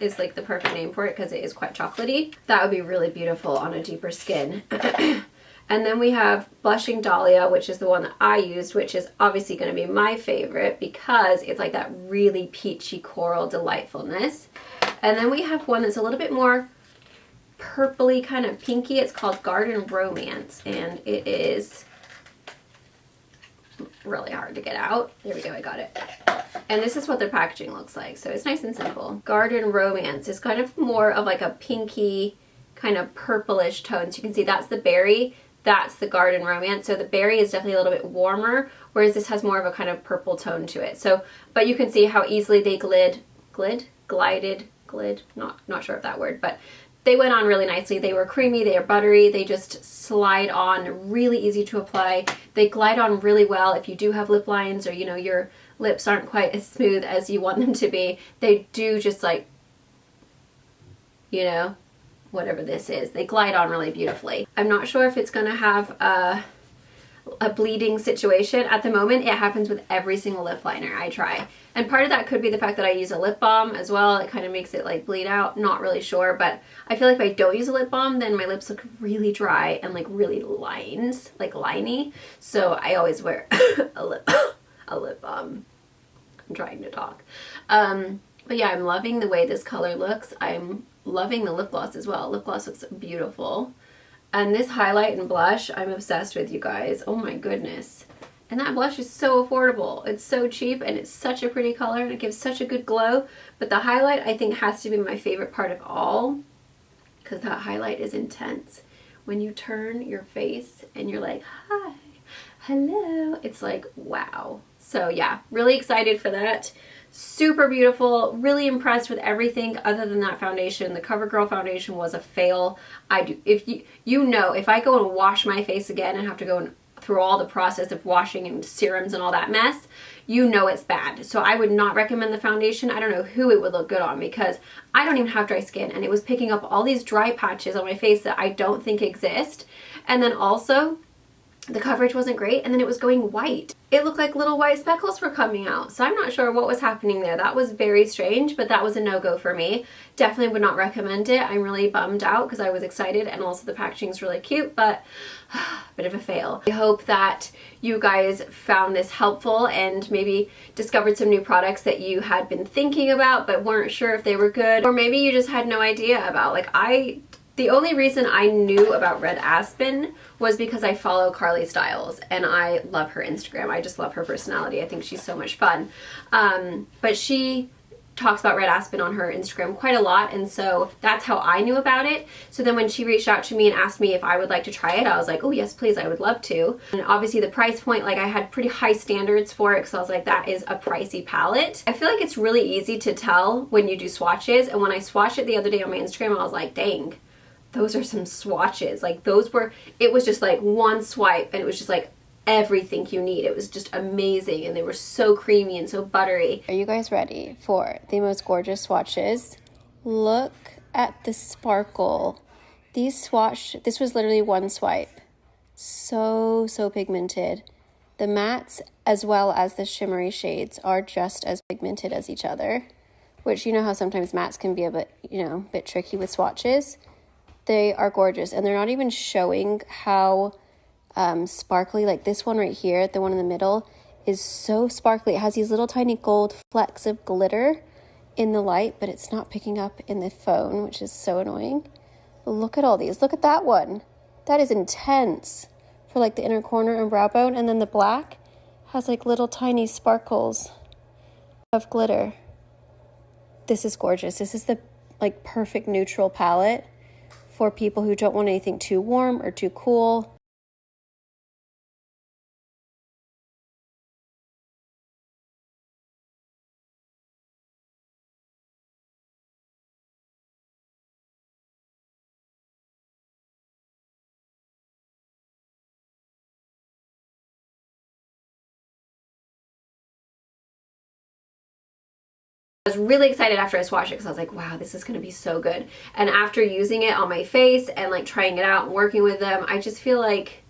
is like the perfect name for it because it is quite chocolatey. That would be really beautiful on a deeper skin. And then we have Blushing Dahlia, which is the one that I used, which is obviously going to be my favorite because it's like that really peachy coral delightfulness. And then we have one that's a little bit more purpley, kind of pinky. It's called Garden Romance, and it is really hard to get out. There we go, I got it. And this is what their packaging looks like. So it's nice and simple. Garden Romance is kind of more of like a pinky, kind of purplish tone. So you can see that's the berry, that's the Garden Romance. So the berry is definitely a little bit warmer, whereas this has more of a kind of purple tone to it. So, but you can see how easily they glided, not sure if that word, but they went on really nicely. They were creamy, they are buttery, they just slide on, really easy to apply. They glide on really well if you do have lip lines, or you know, your lips aren't quite as smooth as you want them to be. They do just like, you know, whatever this is, they glide on really beautifully. I'm not sure if it's gonna have a bleeding situation. At the moment, it happens with every single lip liner I try. And part of that could be the fact that I use a lip balm as well. It kind of makes it like bleed out. Not really sure, but I feel like if I don't use a lip balm, then my lips look really dry and like really liney. So I always wear a lip balm. I'm trying to talk. But yeah, I'm loving the way this color looks. I'm loving the lip gloss as well. Lip gloss looks beautiful. And this highlight and blush, I'm obsessed with, you guys. Oh my goodness. And that blush is so affordable. It's so cheap and it's such a pretty color and it gives such a good glow. But the highlight I think has to be my favorite part of all, because that highlight is intense. When you turn your face and you're like, hi, hello, it's like, wow. So yeah, really excited for that. Super beautiful, really impressed with everything other than that foundation. The CoverGirl foundation was a fail. If I go and wash my face again and have to go through all the process of washing and serums and all that mess, you know it's bad. So I would not recommend the foundation. I don't know who it would look good on, because I don't even have dry skin, and it was picking up all these dry patches on my face that I don't think exist. And then also, the coverage wasn't great, and then it was going white. It looked like little white speckles were coming out. So I'm not sure what was happening there. That was very strange, but that was a no-go for me. Definitely would not recommend it. I'm really bummed out because I was excited, and also the packaging is really cute, but a bit of a fail. I hope that you guys found this helpful and maybe discovered some new products that you had been thinking about but weren't sure if they were good, or maybe you just had no idea about. The only reason I knew about Red Aspen was because I follow Carly Styles and I love her Instagram. I just love her personality. I think she's so much fun. But she talks about Red Aspen on her Instagram quite a lot, and so that's how I knew about it. So then when she reached out to me and asked me if I would like to try it, I was like, oh yes please, I would love to. And obviously the price point, like I had pretty high standards for it, because I was like, that is a pricey palette. I feel like it's really easy to tell when you do swatches, and when I swatched it the other day on my Instagram, I was like, dang, those are some swatches. Like it was just like one swipe and it was just like everything you need. It was just amazing, and they were so creamy and so buttery. Are you guys ready for the most gorgeous swatches? Look at the sparkle These swatched, this was literally one swipe. So pigmented. The mattes as well as the shimmery shades are just as pigmented as each other, which you know how sometimes mattes can be a bit, bit tricky with swatches. They are gorgeous, and they're not even showing how sparkly, like this one right here, the one in the middle, is so sparkly. It has these little tiny gold flecks of glitter in the light, but it's not picking up in the phone, which is so annoying. Look at all these. Look at that one. That is intense for like the inner corner and brow bone, and then the black has like little tiny sparkles of glitter. This is gorgeous. This is the like perfect neutral palette for people who don't want anything too warm or too cool. I was really excited after I swatched it because I was like, wow, this is going to be so good. And after using it on my face and like trying it out and working with them, I just feel like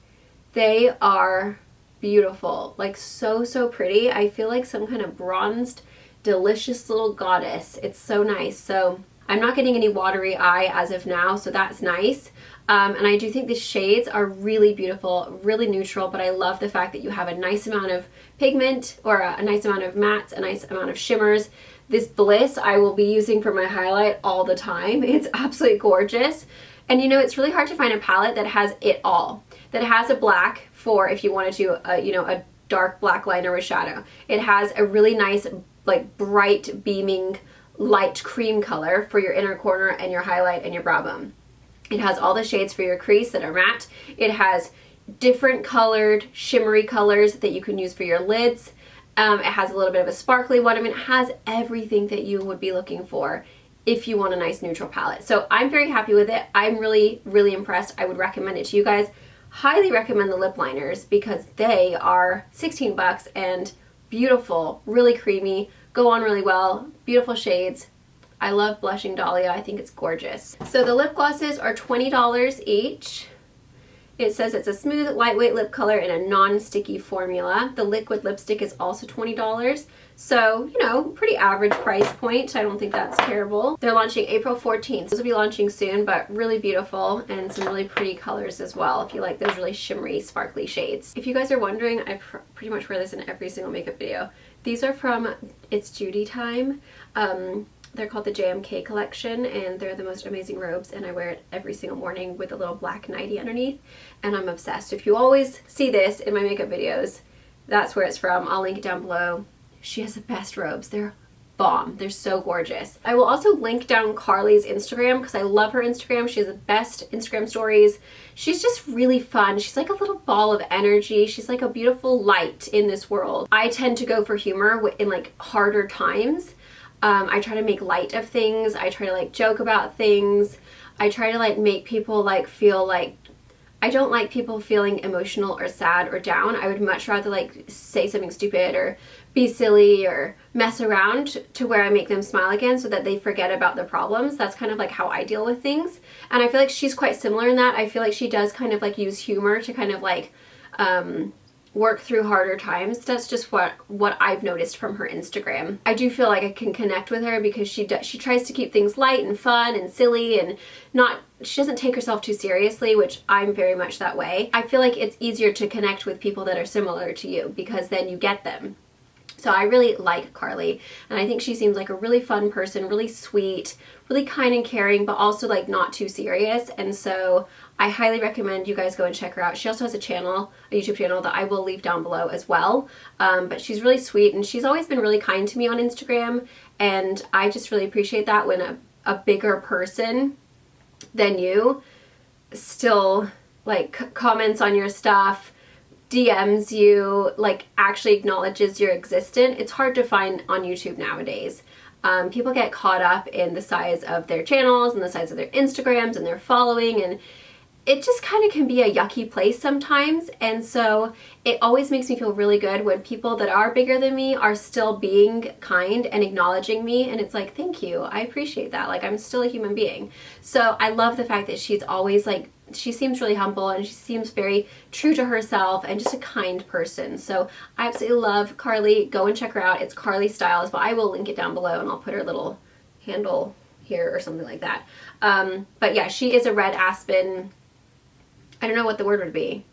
they are beautiful. Like so pretty. I feel like some kind of bronzed, delicious little goddess. It's so nice. So I'm not getting any watery eye as of now, so that's nice. And I do think the shades are really beautiful, really neutral, but I love the fact that you have a nice amount of pigment, or a nice amount of mattes, a nice amount of shimmers. This Bliss I will be using for my highlight all the time. It's absolutely gorgeous. And it's really hard to find a palette that has it all. That has a black for if you want to do a dark black liner with shadow. It has a really nice, like bright, beaming, light cream color for your inner corner and your highlight and your brow bone. It has all the shades for your crease that are matte. It has different colored, shimmery colors that you can use for your lids. It has a little bit of a sparkly one. I mean, it has everything that you would be looking for if you want a nice neutral palette. So I'm very happy with it. I'm really impressed. I would recommend it to you guys. Highly recommend the lip liners because they are 16 bucks and beautiful, really creamy, go on really well, beautiful shades. I love Blushing Dahlia. I think it's gorgeous. So the lip glosses are $20 each. It says it's a smooth, lightweight lip color in a non-sticky formula. The liquid lipstick is also $20. So, pretty average price point. I don't think that's terrible. They're launching April 14th. Those will be launching soon, but really beautiful and some really pretty colors as well if you like those really shimmery, sparkly shades. If you guys are wondering, I pretty much wear this in every single makeup video. These are from It's Judy Time. They're called the JMK collection, and they're the most amazing robes, and I wear it every single morning with a little black nightie underneath, and I'm obsessed. If you always see this in my makeup videos, that's where it's from. I'll link it down below. She has the best robes. They're bomb. They're so gorgeous. I will also link down Carly's Instagram because I love her Instagram. She has the best Instagram stories. She's just really fun. She's like a little ball of energy. She's like a beautiful light in this world. I tend to go for humor in like harder times. I try to make light of things. I try to like joke about things. I try to like make people like feel like, I don't like people feeling emotional or sad or down. I would much rather like say something stupid or be silly or mess around to where I make them smile again so that they forget about the problems. That's kind of like how I deal with things. And I feel like she's quite similar in that. I feel like she does kind of like use humor to kind of like work through harder times. That's just what I've noticed from her Instagram. I do feel like I can connect with her because she tries to keep things light and fun and silly and she doesn't take herself too seriously, which I'm very much that way. I feel like it's easier to connect with people that are similar to you because then you get them. So I really like Carly, and I think she seems like a really fun person, really sweet, really kind and caring, but also like not too serious. And so I highly recommend you guys go and check her out. She also has a channel, a YouTube channel that I will leave down below as well. But she's really sweet, and she's always been really kind to me on Instagram, and I just really appreciate that when a bigger person than you still like comments on your stuff, DMs you, like actually acknowledges your existence. It's hard to find on YouTube nowadays. People get caught up in the size of their channels and the size of their Instagrams and their following, and it just kind of can be a yucky place sometimes, and so it always makes me feel really good when people that are bigger than me are still being kind and acknowledging me, and it's like, thank you, I appreciate that, like I'm still a human being. So I love the fact that she's always like, she seems really humble and she seems very true to herself and just a kind person. So I absolutely love Carly. Go and check her out. It's Carly Styles, but I will link it down below and I'll put her little handle here or something like that. But yeah, she is a Red Aspen. I don't know what the word would be.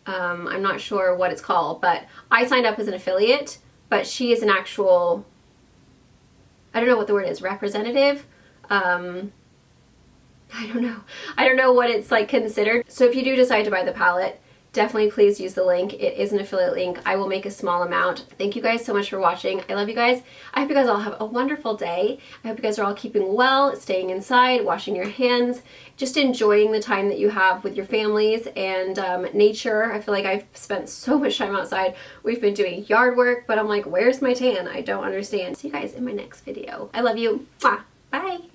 I'm not sure what it's called, but I signed up as an affiliate, but she is an actual, I don't know what the word is, representative. I don't know. I don't know what it's like considered. So if you do decide to buy the palette, definitely please use the link. It is an affiliate link. I will make a small amount. Thank you guys so much for watching. I love you guys. I hope you guys all have a wonderful day. I hope you guys are all keeping well, staying inside, washing your hands, just enjoying the time that you have with your families and nature. I feel like I've spent so much time outside. We've been doing yard work, but I'm like, where's my tan? I don't understand. See you guys in my next video. I love you. Mwah. Bye.